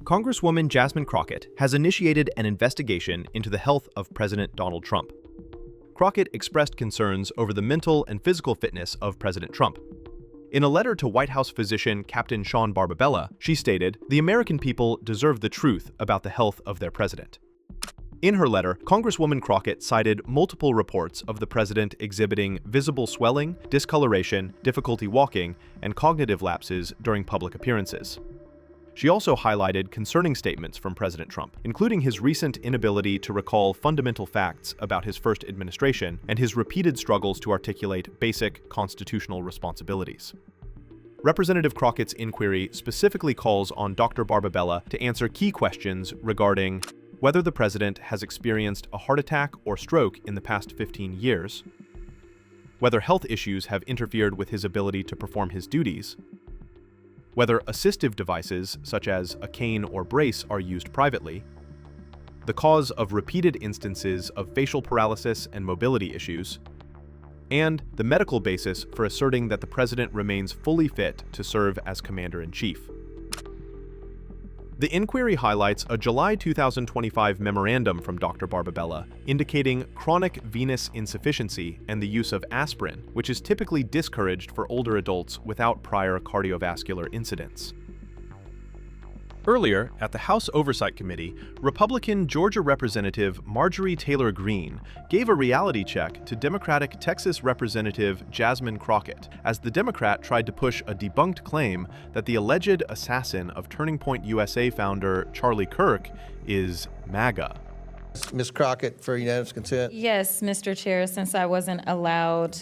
Congresswoman Jasmine Crockett has initiated an investigation into the health of President Donald Trump. Crockett expressed concerns over the mental and physical fitness of President Trump. In a letter to White House physician Captain Sean Barbabella, she stated, "The American people deserve the truth about the health of their president." In her letter, Congresswoman Crockett cited multiple reports of the president exhibiting visible swelling, discoloration, difficulty walking, and cognitive lapses during public appearances. She also highlighted concerning statements from President Trump, including his recent inability to recall fundamental facts about his first administration and his repeated struggles to articulate basic constitutional responsibilities. Representative Crockett's inquiry specifically calls on Dr. Barbabella to answer key questions regarding whether the president has experienced a heart attack or stroke in the past 15 years, whether health issues have interfered with his ability to perform his duties, whether assistive devices such as a cane or brace are used privately, the cause of repeated instances of facial paralysis and mobility issues, and the medical basis for asserting that the president remains fully fit to serve as commander-in-chief. The inquiry highlights a July 2025 memorandum from Dr. Barbabella indicating chronic venous insufficiency and the use of aspirin, which is typically discouraged for older adults without prior cardiovascular incidents. Earlier, at the House Oversight Committee, Republican Georgia Representative Marjorie Taylor Greene gave a reality check to Democratic Texas Representative Jasmine Crockett as the Democrat tried to push a debunked claim that the alleged assassin of Turning Point USA founder Charlie Kirk is MAGA. Ms. Crockett, for unanimous consent. Yes, Mr. Chair, since I wasn't allowed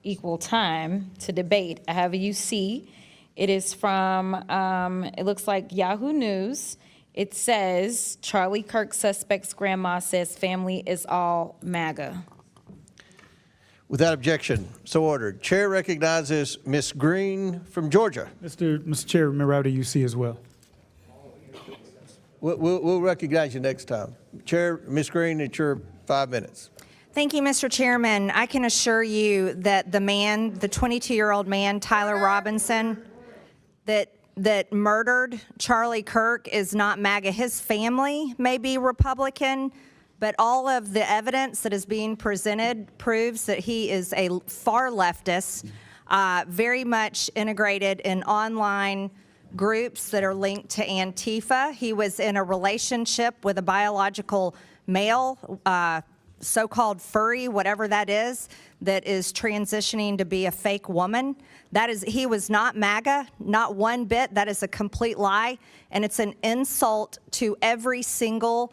equal time to debate, I have a UC. It is from, it looks like Yahoo News. It says, Charlie Kirk suspect's grandma says family is all MAGA. Without objection, so ordered. Chair recognizes Ms. Green from Georgia. Mr. Chair, remember I have a UC as well. We'll recognize you next time. Chair, Ms. Green, it's your 5 minutes. Thank you, Mr. Chairman. I can assure you that the 22-year-old man, Tyler Robinson, that murdered Charlie Kirk is not MAGA. His family may be Republican, but all of the evidence that is being presented proves that he is a far leftist, very much integrated in online groups that are linked to Antifa. He was in a relationship with a biological male, so-called furry, whatever that is transitioning to be a fake woman. He was not MAGA, not one bit. That is a complete lie, and it's an insult to every single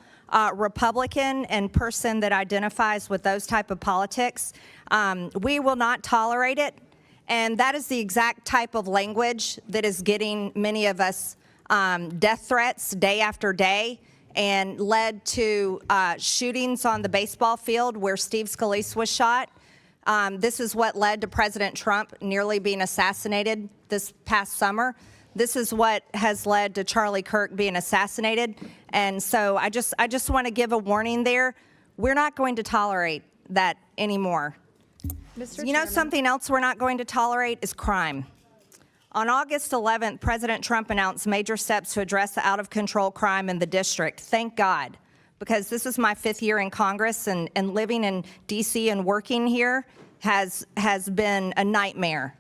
Republican and person that identifies with those type of politics. We will not tolerate it, and that is the exact type of language that is getting many of us death threats day after day, and led to shootings on the baseball field where Steve Scalise was shot. This is what led to President Trump nearly being assassinated this past summer. This is what has led to Charlie Kirk being assassinated. And so I just want to give a warning there. We're not going to tolerate that anymore. You know, something else we're not going to tolerate is crime. On August 11th, President Trump announced major steps to address the out-of-control crime in the district. Thank God, because this is my 5th year in Congress, and living in D.C. and working here has been a nightmare.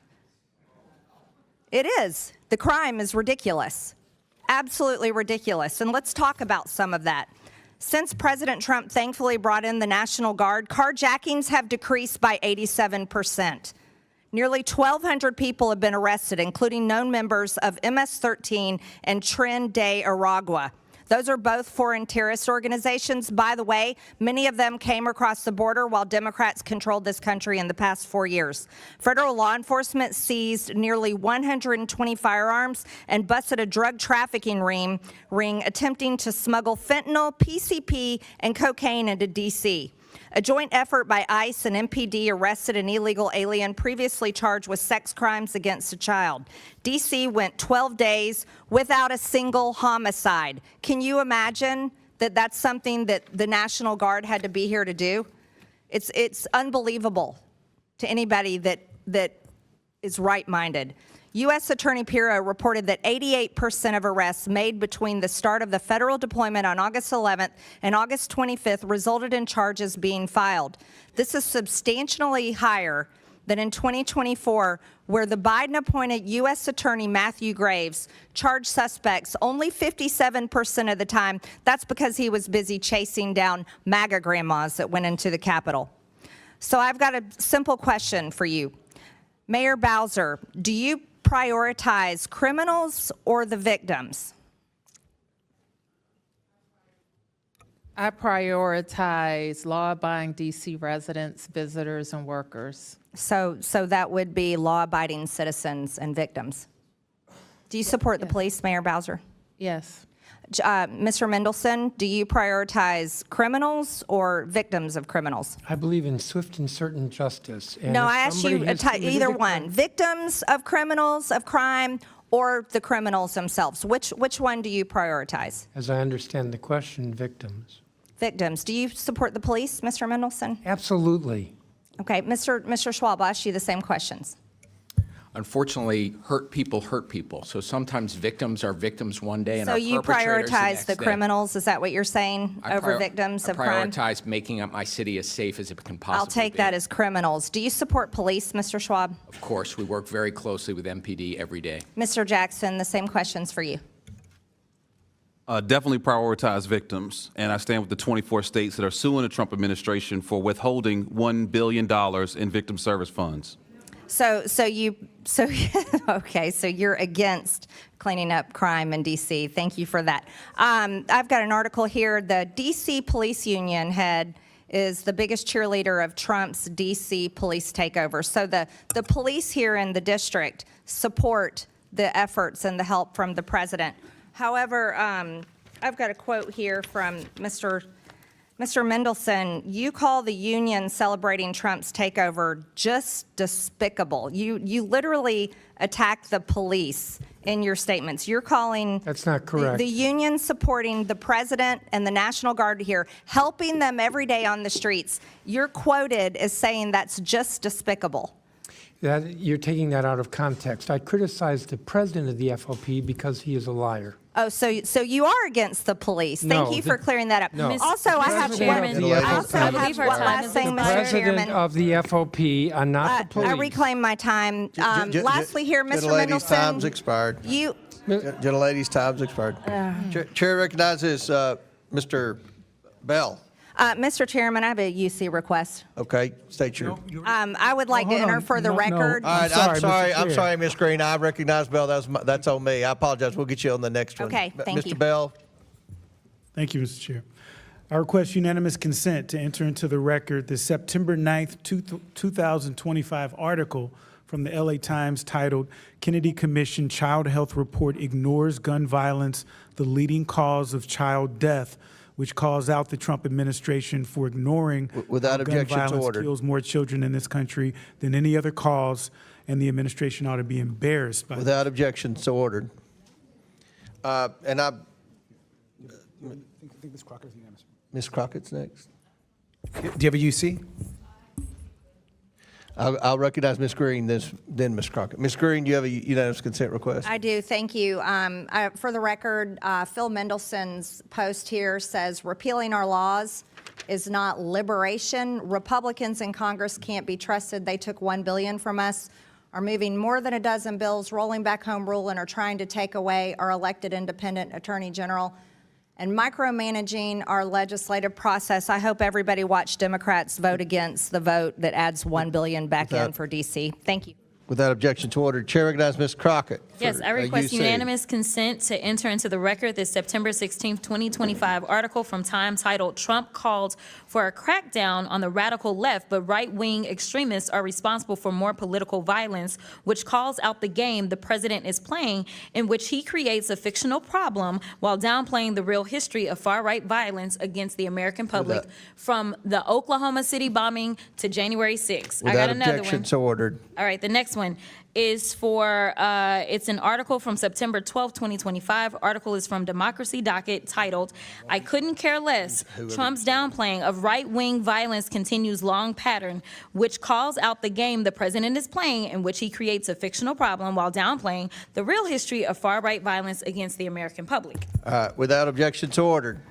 It is. The crime is ridiculous, absolutely ridiculous. And let's talk about some of that. Since President Trump thankfully brought in the National Guard, carjackings have decreased by 87%. Nearly 1,200 people have been arrested, including known members of MS-13 and Tren de Aragua. Those are both foreign terrorist organizations. By the way, many of them came across the border while Democrats controlled this country in the past 4 years. Federal law enforcement seized nearly 120 firearms and busted a drug trafficking ring attempting to smuggle fentanyl, PCP, and cocaine into D.C. A joint effort by ICE and MPD arrested an illegal alien previously charged with sex crimes against a child. D.C. went 12 days without a single homicide. Can you imagine that that's something that the National Guard had to be here to do? It's unbelievable to anybody that is right-minded. U.S. Attorney Pirro reported that 88% of arrests made between the start of the federal deployment on August 11th and August 25th resulted in charges being filed. This is substantially higher than in 2024, where the Biden-appointed U.S. Attorney Matthew Graves charged suspects only 57% of the time. That's because he was busy chasing down MAGA grandmas that went into the Capitol. So I've got a simple question for you. Mayor Bowser, do you prioritize criminals or the victims? I prioritize law-abiding D.C. residents, visitors, and workers. So that would be law-abiding citizens and victims. Do you support the police, Mayor Bowser? Yes. Mr. Mendelson, do you prioritize criminals or victims of criminals? I believe in swift and certain justice. And No, if I asked you somebody has committed either a one. crime- Victims of criminals, of crime, or the criminals themselves. Which one do you prioritize? As I understand the question, victims. Victims. Do you support the police, Mr. Mendelson? Absolutely. Okay, Mr. Schwab, I'll ask you the same questions. Unfortunately, hurt people. So sometimes victims are victims one day and So are you perpetrators the prioritize next the day. criminals, is that what you're saying, over victims of crime? I prioritize making up my city as safe as it can possibly be. I'll take that as criminals. Do you support police, Mr. Schwab? Of course, we work very closely with MPD every day. Mr. Jackson, the same questions for you. Definitely prioritize victims, and I stand with the 24 states that are suing the Trump administration for withholding $1 billion in victim service funds. So you're against cleaning up crime in D.C. Thank you for that. I've got an article here. The D.C. Police Union head is the biggest cheerleader of Trump's D.C. police takeover. So the police here in the district support the efforts and the help from the president. However, I've got a quote here from Mr. Mendelson. You call the union celebrating Trump's takeover just despicable. You literally attack the police in your statements. You're calling That's not correct. the union supporting the president and the National Guard here, helping them every day on the streets. You're quoted as saying that's just despicable. You're taking that out of context. I criticized the president of the FOP because he is a liar. Oh, so you are against the police. Thank No, you for clearing that up. no. Also, I have President of the I FOP. also I have believe our one time last is thing, Mr. President Chairman. of the FOP, not the police. I reclaim my time. Lastly here, Mr. Gentlelady's Mendelson. time's expired. You, Gentlelady's time's expired. Chair recognizes Mr. Bell. Mr. Chairman, I have a UC request. Okay, state your. I would like to hold enter on. for the No, no. record. All right, I'm I'm sorry, sorry, Mr. I'm Chair. sorry, Ms. Green. I recognize Bell. That's on me. I apologize. We'll get you on the next one. Okay, thank you. Mr. Bell. Thank you, Mr. Chair. I request unanimous consent to enter into the record the September 9th, 2025 article from the LA Times titled Kennedy Commission Child Health Report Ignores Gun Violence, the Leading Cause of Child Death, which calls out the Trump administration for ignoring Without how objection, gun so violence ordered. kills more children in this country than any other cause, and the administration ought to be embarrassed by that. Without objection, so ordered. And I, I think Ms. Crockett's unanimous. Ms. Crockett's next. Do you have a UC? I'll recognize Ms. Green, then Ms. Crockett. Ms. Green, do you have a unanimous consent request? I do, thank you. For the record, Phil Mendelson's post here says repealing our laws is not liberation. Republicans in Congress can't be trusted. They took $1 billion from us, are moving more than a dozen bills, rolling back home rule, and are trying to take away our elected independent attorney general and micromanaging our legislative process. I hope everybody watched Democrats vote against the vote that adds $1 billion back in for D.C. Thank you. Without objection to order, Chair recognizes Ms. Crockett. Yes, for I request UC. unanimous consent to enter into the record the September 16th, 2025 article from Time titled Trump Called for a Crackdown on the Radical Left, but Right-Wing Extremists Are Responsible for More Political Violence, which calls out the game the president is playing, in which he creates a fictional problem while downplaying the real history of far-right violence against the American public, from the Oklahoma City bombing to January 6th. I got Without another objection, one. so ordered. All right, the next one one is for, it's an article from September 12, 2025. Article is from Democracy Docket titled, "I Couldn't Care Less. Trump's downplaying of right-wing violence continues long pattern," which calls out the game the president is playing in which he creates a fictional problem while downplaying the real history of far-right violence against the American public. Without objection, so ordered.